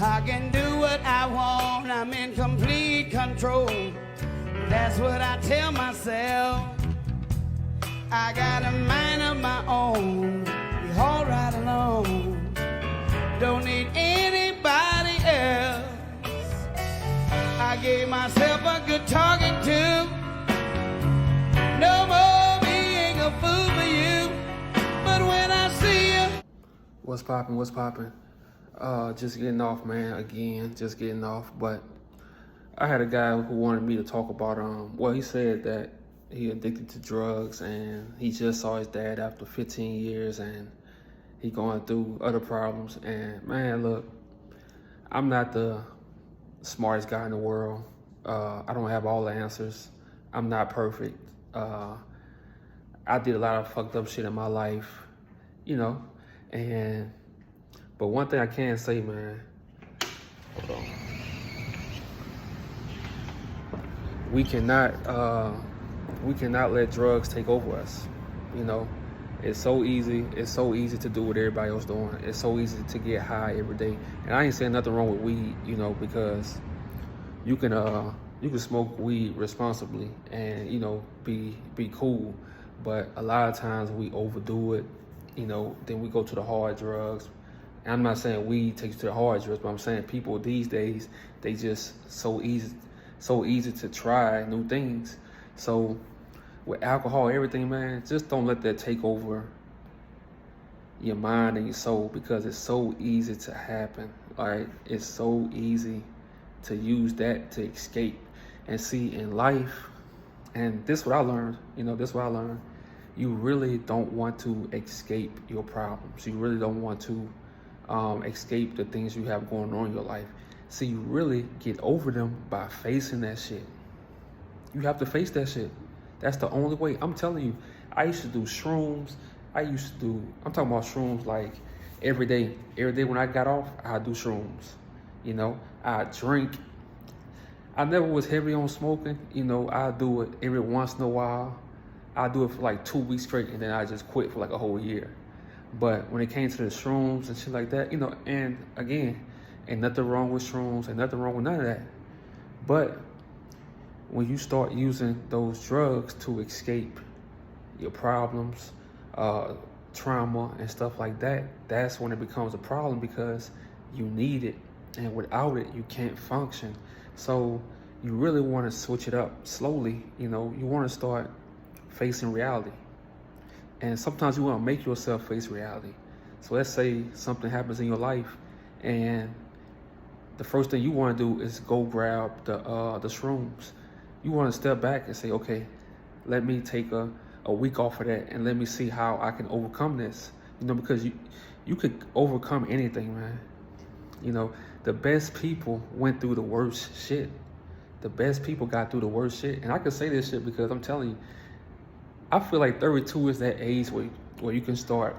I can do what I want, I'm in complete control. That's what I tell myself. I got a mind of my own, be all right alone. Don't need anybody else. I gave myself a good talking to. No more being a fool for you. But when I see you. What's poppin', what's poppin'? Just getting off, man, again, just getting off. But I had a guy who wanted me to talk about, well, he said that he addicted to drugs and he just saw his dad after 15 years and he going through other problems. And man, look, I'm not the smartest guy in the world. I don't have all the answers. I'm not perfect. I did a lot of fucked up shit in my life, you know, but one thing I can say, man, hold on. We cannot let drugs take over us. You know, it's so easy to do what everybody else doing. It's so easy to get high every day. And I ain't saying nothing wrong with weed, you know, because you can smoke weed responsibly and, you know, be cool. But a lot of times we overdo it, you know, then we go to the hard drugs. And I'm not saying weed takes you to the hard drugs, but I'm saying people these days, they just so easy to try new things. So with alcohol, everything, man, just don't let that take over your mind and your soul, because it's so easy to happen. Like, it's so easy to use that to escape. And see, in life, and this is what I learned, you know, this is what I learned, you really don't want to escape your problems. You really don't want to escape the things you have going on in your life. So you really get over them by facing that shit. You have to face that shit. That's the only way. I'm telling you, I used to do shrooms. I'm talking about shrooms like every day. Every day when I got off, I'd do shrooms. You know, I'd drink. I never was heavy on smoking. You know, I'd do it every once in a while. I'd do it for like 2 weeks straight, and then I just quit for like a whole year. But when it came to the shrooms and shit like that, you know, and again, ain't nothing wrong with shrooms, ain't nothing wrong with none of that. But when you start using those drugs to escape your problems, trauma and stuff like that, that's when it becomes a problem, because you need it. And without it, you can't function. So you really want to switch it up slowly. You know, you want to start facing reality. And sometimes you want to make yourself face reality. So let's say something happens in your life and the first thing you want to do is go grab the shrooms. You want to step back and say, okay, let me take a week off of that and let me see how I can overcome this. You know, because you could overcome anything, man. You know, the best people went through the worst shit. The best people got through the worst shit. And I can say this shit because I'm telling you, I feel like 32 is that age where you can start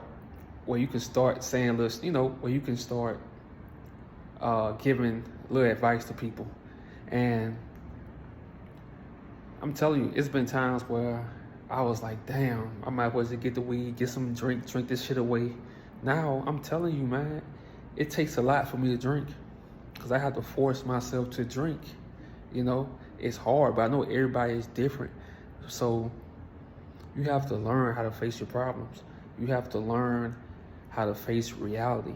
saying, listen, you know, where you can start giving little advice to people. And I'm telling you, it's been times where I was like, damn, I might as well just get the weed, get some drink this shit away. Now, I'm telling you, man, it takes a lot for me to drink, because I have to force myself to drink. You know, it's hard, but I know everybody is different. So you have to learn how to face your problems. You have to learn how to face reality.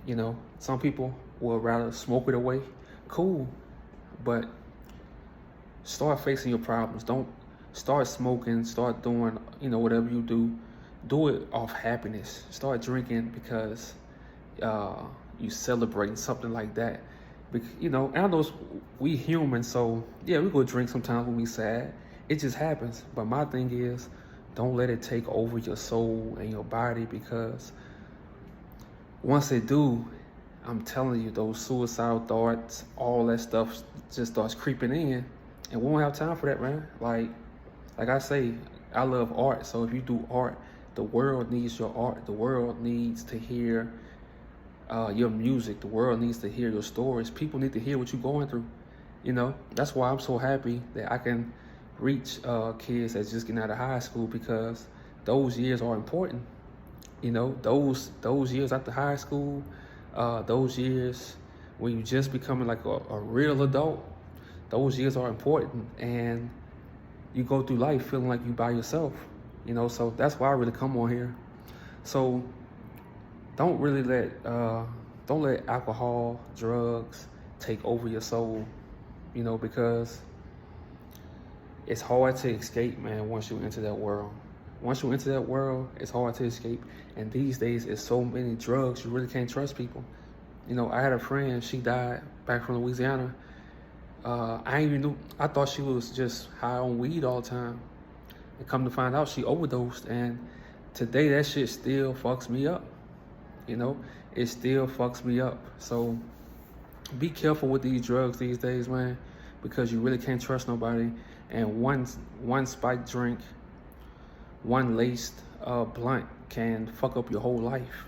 You know, some people will rather smoke it away. Cool. But start facing your problems. Don't start smoking, start doing, you know, whatever you do. Do it off happiness. Start drinking because you celebrating something like that. You know, and I know we human, so yeah, we go drink sometimes when we sad. It just happens. But my thing is, don't let it take over your soul and your body, because once it do, I'm telling you, those suicidal thoughts, all that stuff just starts creeping in, and we won't have time for that, man. Like I say, I love art. So if you do art, the world needs your art. The world needs to hear your music. The world needs to hear your stories. People need to hear what you're going through. You know, that's why I'm so happy that I can reach kids that's just getting out of high school, because those years are important. You know, those years after high school, those years when you just becoming like a real adult, those years are important, and you go through life feeling like you by yourself, you know. So that's why I really come on here. So don't really don't let alcohol, drugs take over your soul, you know, because it's hard to escape, man, once you enter that world. Once you enter that world, it's hard to escape. And these days, it's so many drugs, you really can't trust people. You know, I had a friend, she died back from Louisiana. I ain't even knew, I thought she was just high on weed all the time. And come to find out, she overdosed. And today, that shit still fucks me up. You know, it still fucks me up. So be careful with these drugs these days, man, because you really can't trust nobody. And one spiked drink, one laced blunt can fuck up your whole life.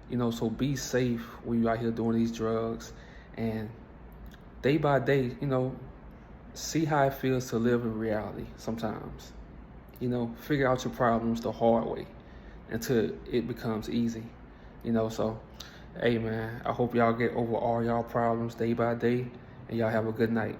You know, so be safe when you're out here doing these drugs. And day by day, you know, see how it feels to live in reality sometimes. You know, figure out your problems the hard way until it becomes easy. You know, so, hey, man, I hope y'all get over all y'all problems day by day, and y'all have a good night.